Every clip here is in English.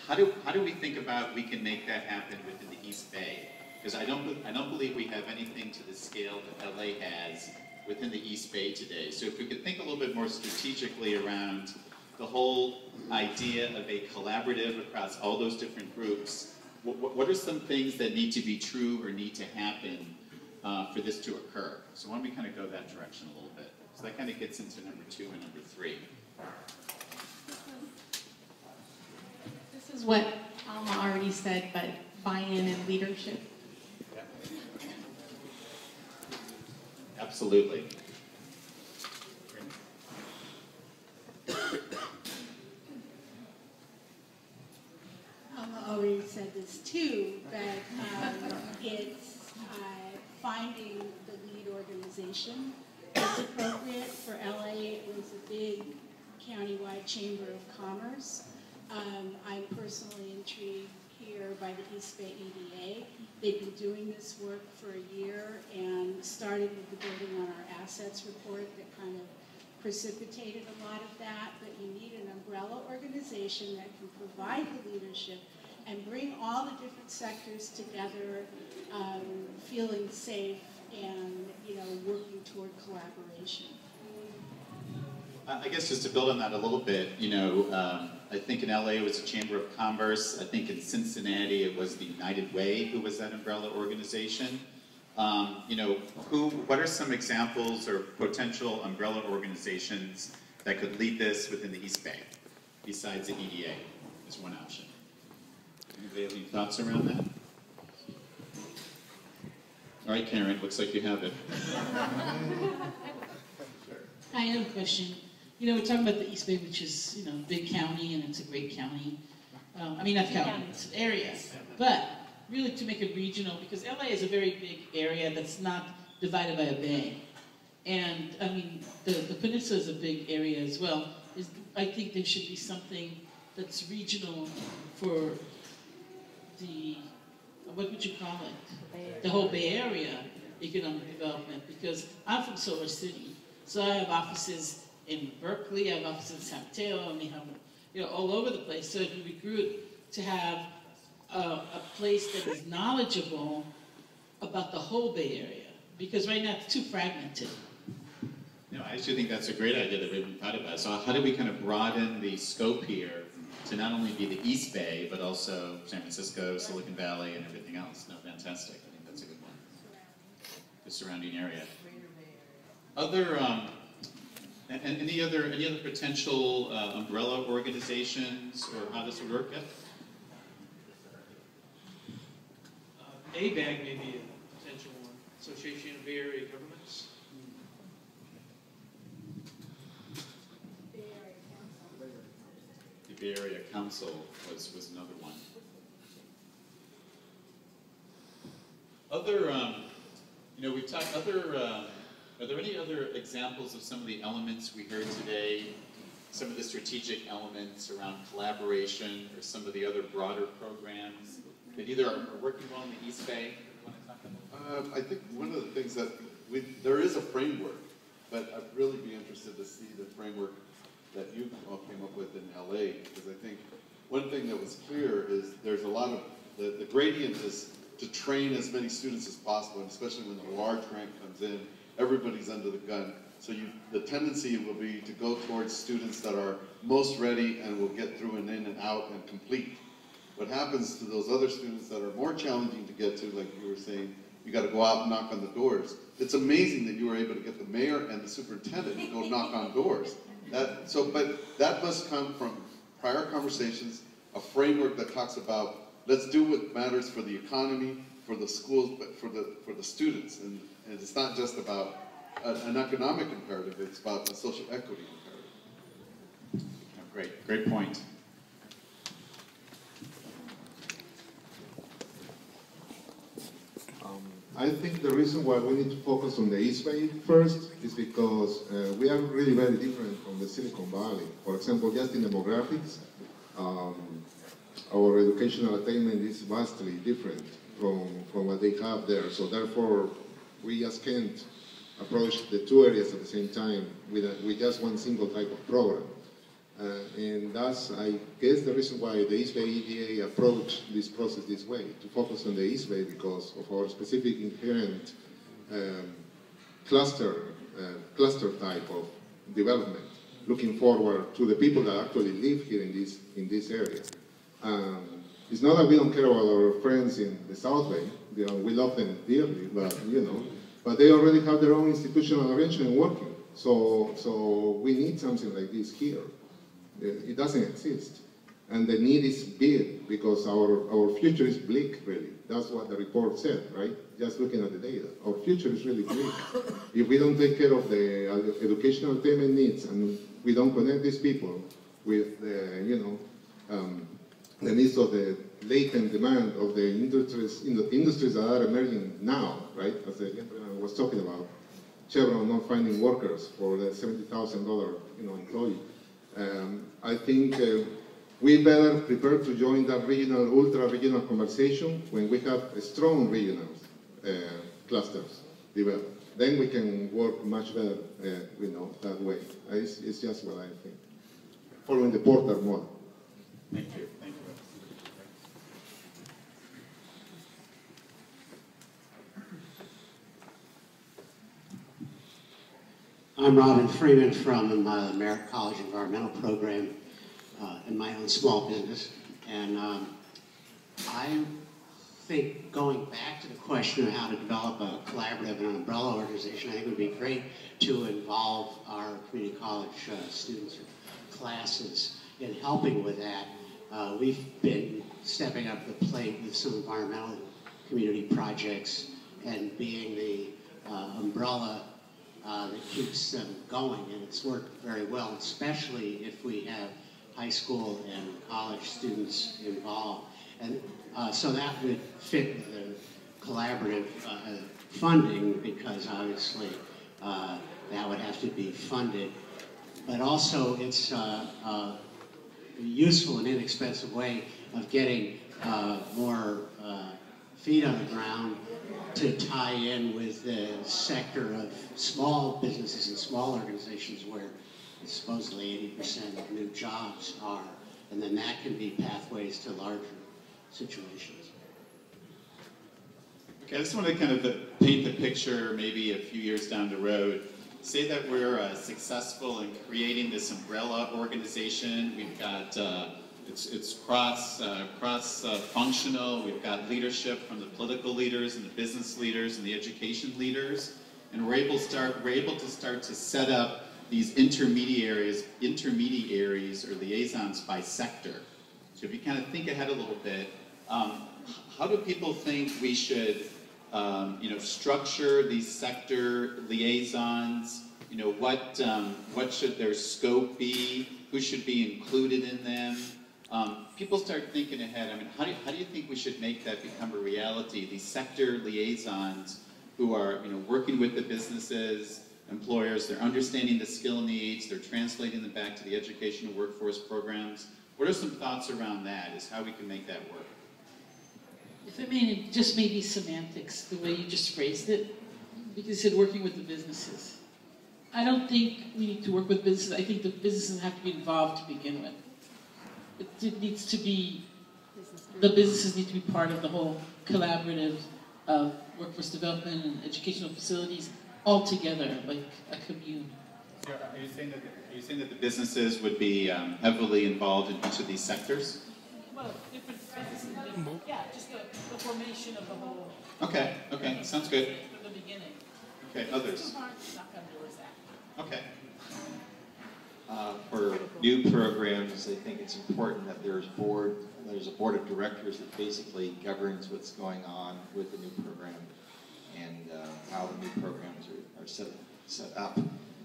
how do we think about we can make that happen within the East Bay? Because I don't believe we have anything to the scale that LA has within the East Bay today. So if we could think a little bit more strategically around the whole idea of a collaborative across all those different groups, what are some things that need to be true or need to happen for this to occur? So why don't we kind of go that direction a little bit? So that kind of gets into number 2 and number 3. This is what Alma already said, but buy-in and leadership. Absolutely. Alma already said this too, but it's finding the lead organization that's appropriate. For LA, it was a big countywide chamber of commerce. I'm personally intrigued here by the East Bay EDA. They've been doing this work for a year and started with the Building on Our Assets report that kind of precipitated a lot of that, but you need an umbrella organization that can provide the leadership and bring all the different sectors together, feeling safe and, you know, working toward collaboration. I guess just to build on that a little bit, you know, I think in LA it was a Chamber of Commerce. I think in Cincinnati it was the United Way who was that umbrella organization. You know, what are some examples or potential umbrella organizations that could lead this within the East Bay, besides the EDA, is one option. Anybody have any thoughts around that? All right, Karen, looks like you have it. I have a question. You know, we're talking about the East Bay, which is, you know, a big county, and it's a great county. I mean, not county, it's an area. But really to make it regional, because LA is a very big area that's not divided by a bay. And, I mean, the peninsula is a big area as well. I think there should be something that's regional for the, what would you call it? The whole Bay Area economic development, because I'm from Silver City. So I have offices in Berkeley, I have offices in San Mateo, and we have, you know, all over the place. So it would be good to have a place that is knowledgeable about the whole Bay Area, because right now it's too fragmented. No, I actually think that's a great idea that we haven't thought about. So how do we kind of broaden the scope here to not only be the East Bay, but also San Francisco, Silicon Valley, and everything else? No, fantastic. I think that's a good one. The surrounding area. Other, any other potential umbrella organizations or how this would work? Yeah? ABAG may be a potential one. Association of Bay Area Governments. The Bay Area Council was another one. Other, you know, we've talked are there any other examples of some of the elements we heard today, some of the strategic elements around collaboration or some of the other broader programs that either are working well in the East Bay? I think one of the things that there is a framework, but I'd really be interested to see the framework that you all came up with in LA, because I think one thing that was clear is there's a lot of, the gradient is to train as many students as possible, and especially when the large grant comes in, everybody's under the gun. So the tendency will be to go towards students that are most ready and will get through and in and out and complete. What happens to those other students that are more challenging to get to, like you were saying, you got to go out and knock on the doors. It's amazing that you were able to get the mayor and the superintendent to go knock on doors. But that must come from prior conversations, a framework that talks about let's do what matters for the economy, for the schools, but for the students. And it's not just about an economic imperative, it's about a social equity imperative. Oh, great point. I think the reason why we need to focus on the East Bay first is because we are really very different from the Silicon Valley. For example, just in demographics, our educational attainment is vastly different from what they have there. So therefore, we just can't approach the two areas at the same time with just one single type of program. And that's, I guess, the reason why the East Bay EDA approached this process this way, to focus on the East Bay because of our specific inherent cluster type of development, looking forward to the people that actually live here in this area. It's not that we don't care about our friends in the South Bay. You know, we love them dearly, but they already have their own institutional arrangement working. So we need something like this here. It doesn't exist. And the need is big because our future is bleak, really. That's what the report said, right? Just looking at the data. Our future is really bleak. If we don't take care of the educational attainment needs and we don't connect these people with the, the needs of the latent demand of the industries that are emerging now, right? As the gentleman was talking about, Chevron not finding workers for the $70,000, employee. I think we better prepare to join that regional, ultra-regional conversation when we have strong regional clusters developed. Then we can work much better, that way. It's just what I think. Following the Porter model. Thank you. Thank you. I'm Robin Freeman from the Merritt College Environmental Program in my own small business. And I think going back to the question of how to develop a collaborative and an umbrella organization, I think it would be great to involve our community college students or classes in helping with that. We've been stepping up the plate with some environmental community projects and being the umbrella that keeps them going, and it's worked very well, especially if we have high school and college students involved. And so that would fit with the collaborative funding, because obviously that would have to be funded. But also it's a useful and inexpensive way of getting more feet on the ground to tie in with the sector of small businesses and small organizations where supposedly 80% of new jobs are, and then that can be pathways to larger situations. Okay, I just want to kind of paint the picture maybe a few years down the road. Say that we're successful in creating this umbrella organization. We've got it's cross-functional. We've got leadership from the political leaders and the business leaders and the education leaders, and we're able to start to set up these intermediaries or liaisons by sector. So if you kind of think ahead a little bit, how do people think we should, structure these sector liaisons? What should their scope be? Who should be included in them? People start thinking ahead. I mean, how do you think we should make that become a reality? These sector liaisons who are, working with the businesses, employers, they're understanding the skill needs, they're translating them back to the educational workforce programs. What are some thoughts around that, is how we can make that work? If I mean, it just may be semantics, the way you just phrased it, because you said working with the businesses. I don't think we need to work with businesses. I think the businesses have to be involved to begin with. It needs to be, the businesses need to be part of the whole collaborative of workforce development and educational facilities all together, like a commune. So are you saying that the businesses would be heavily involved in each of these sectors? Well, different businesses, yeah, just the formation of the whole. Okay, sounds good. From the beginning. Okay, others? Okay. For new programs, I think it's important that there's a board of directors that basically governs what's going on with the new program and how the new programs are set up.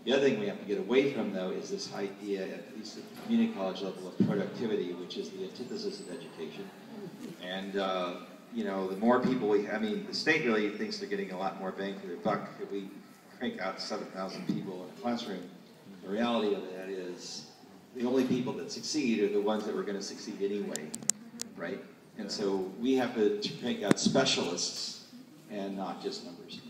The other thing we have to get away from, though, is this idea, at least at the community college level, of productivity, which is the antithesis of education. And the more people the state really thinks they're getting a lot more bang for their buck if we crank out 7,000 people in a classroom. The reality of that is the only people that succeed are the ones that were going to succeed anyway, right? And so we have to crank out specialists and not just numbers.